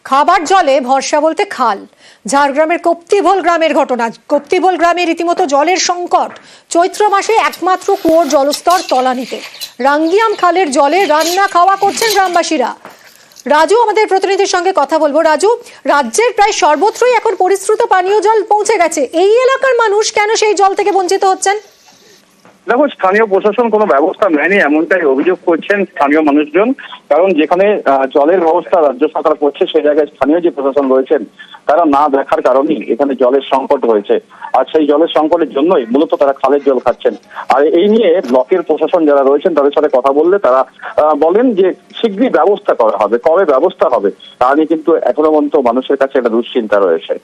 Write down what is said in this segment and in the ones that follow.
খাবার জলে ভরসা বলতে খাল। ঝাড়গ্রামের কপ্তিভোল গ্রামের ঘটনা। কপ্তিভোল গ্রামে রীতিমতো জলের সংকট। চৈত্র মাসে একমাত্র কুয়োর জলস্তর তলানিতে। রাঙ্গিয়াম খালের জলে রান্না খাওয়া করছেন গ্রামবাসীরা। রাজু আমাদের প্রতিনিধির সঙ্গে কথা বলবো। রাজু, রাজ্যের প্রায় সর্বত্রই এখন পরিশ্রুত পানীয় জল পৌঁছে গেছে, এই এলাকার মানুষ কেন সেই জল থেকে বঞ্চিত হচ্ছেন? দেখো, স্থানীয় প্রশাসন কোনো ব্যবস্থা নেয়নি এমনটাই অভিযোগ করছেন স্থানীয় মানুষজন। কারণ যেখানে জলের ব্যবস্থা রাজ্য সরকার করছে, সেই জায়গায় স্থানীয় যে প্রশাসন রয়েছেন তারা না দেখার কারণেই এখানে জলের সংকট হয়েছে। আর সেই জলের সংকটের জন্যই মূলত তারা খালের জল খাচ্ছেন। আর এই নিয়ে ব্লকের প্রশাসন যারা রয়েছেন তাদের সাথে কথা বললে তারা বলেন যে শীঘ্রই ব্যবস্থা করা হবে। কবে ব্যবস্থা হবে তা নিয়ে কিন্তু এখনো পর্যন্ত মানুষের কাছে একটা দুশ্চিন্তা রয়েছে।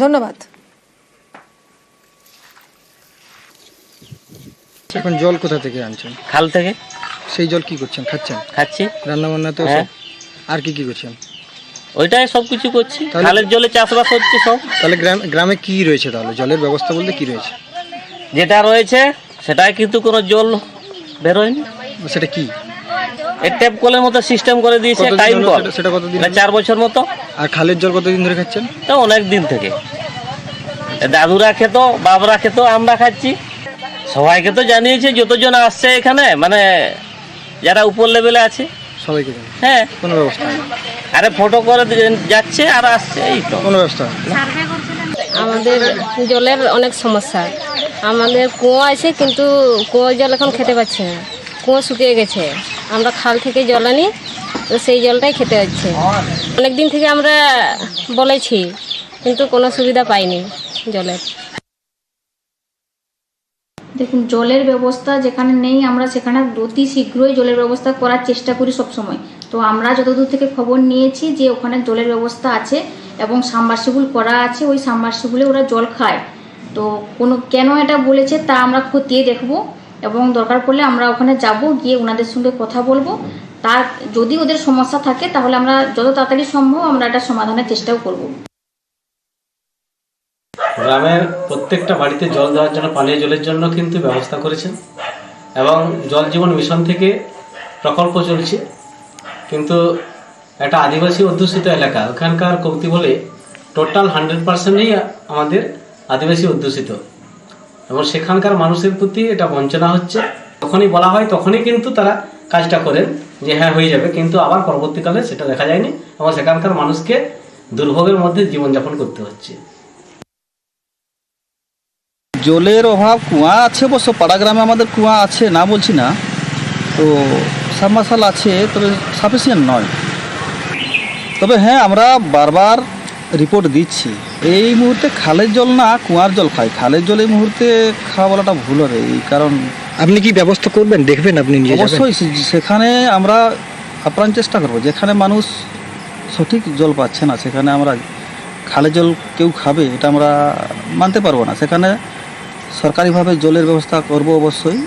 ধন্যবাদ। এখন জল কোথা থেকে আনছেন? খাল থেকে। সেই জল কি করছেন? খাচ্ছেন? খাচ্ছি। রান্না বান্না তো হ্যাঁ। আর কি কি করছেন? ওইটাই সব কিছু করছি। তাহলে- খালের জলে চাষবাস হচ্ছে সব। তাহলে গ্রামে কি রয়েছে? তাহলে জলের ব্যবস্থা বলতে কি রয়েছে? যেটা রয়েছে সেটাই, কিন্তু কোনো জল বেরোয়নি। সেটা কি? এই ট্যাপ কলের মতো সিস্টেম করে দিয়েছে, কতদিন টাইম হলো কল। সেটা কতদিন হলো? 4 বছর মতো। আর খালের জল কতদিন ধরে খাচ্ছেন? তো অনেক দিন থেকে দাদুরা খেত, বাবরা খেত, আমরা খাচ্ছি। সবাইকে তো জানিয়েছে, যতজন আসছে এখানে, মানে যারা উপর লেভেলে আছে সবাইকে জানেন? হ্যাঁ। কোনো ব্যবস্থা নেই? আরে ফটো করে যাচ্ছে আর আসছে, এই তো। কোনো ব্যবস্থা নেই? আমাদের জলের অনেক সমস্যা। আমাদের কুয়ো আছে, কিন্তু কুয়োর জল এখন খেতে পাচ্ছি না। কুয়ো শুকিয়ে গেছে। আমরা খাল থেকে জল আনি, তো সেই জলটাই খেতে হচ্ছে। অনেক দিন থেকে আমরা বলেছি, কিন্তু কোনো সুবিধা পাইনি জলের। দেখুন, জলের ব্যবস্থা যেখানে নেই আমরা সেখানে অতি শীঘ্রই জলের ব্যবস্থা করার চেষ্টা করি সবসময়। তো আমরা যতদূর থেকে খবর নিয়েছি যে ওখানে জলের ব্যবস্থা আছে এবং সাবমার্সিবল করা আছে, ওই সাবমার্সিবলে ওরা জল খায়। তো কেন এটা বলেছে তা আমরা খতিয়ে দেখব এবং দরকার পড়লে আমরা ওখানে যাব, গিয়ে ওনাদের সঙ্গে কথা বলবো। তার যদি ওদের সমস্যা থাকে তাহলে আমরা যত তাড়াতাড়ি সম্ভব আমরা এটা সমাধানের চেষ্টাও করব। গ্রামের প্রত্যেকটা বাড়িতে জল দেওয়ার জন্য, পানীয় জলের জন্য কিন্তু ব্যবস্থা করেছেন এবং জল জীবন মিশন থেকে প্রকল্প চলছে। কিন্তু একটা আদিবাসী অধ্যুষিত এলাকা, ওখানকার কৌতি বলে টোটাল 100%ই আমাদের আদিবাসী অধ্যুষিত এবং সেখানকার মানুষের প্রতি এটা বঞ্চনা হচ্ছে। যখনই বলা হয় তখনই কিন্তু তারা কাজটা করেন যে হ্যাঁ হয়ে যাবে, কিন্তু আবার পরবর্তীকালে সেটা দেখা যায়নি এবং সেখানকার মানুষকে দুর্ভোগের মধ্যে জীবনযাপন করতে হচ্ছে। জলের অভাব, কুয়া আছে অবশ্য, পাড়া গ্রামে আমাদের কুয়া আছে, না বলছি না, তো সাবমার্শাল আছে, তবে সাফিসিয়েন্ট নয়। তবে হ্যাঁ, আমরা বারবার রিপোর্ট দিচ্ছি। এই মুহূর্তে খালের জল না, কুয়ার জল খাই। খালের জল এই মুহূর্তে খাওয়া বলাটা ভুল হবে, এই কারণ আপনি কি ব্যবস্থা করবেন? দেখবেন আপনি নিজে? অবশ্যই সেখানে আমরা আপ্রাণ চেষ্টা করব। যেখানে মানুষ সঠিক জল পাচ্ছে না সেখানে আমরা খালের জল কেউ খাবে এটা আমরা মানতে পারবো না। সেখানে সরকারিভাবে জলের ব্যবস্থা করব অবশ্যই।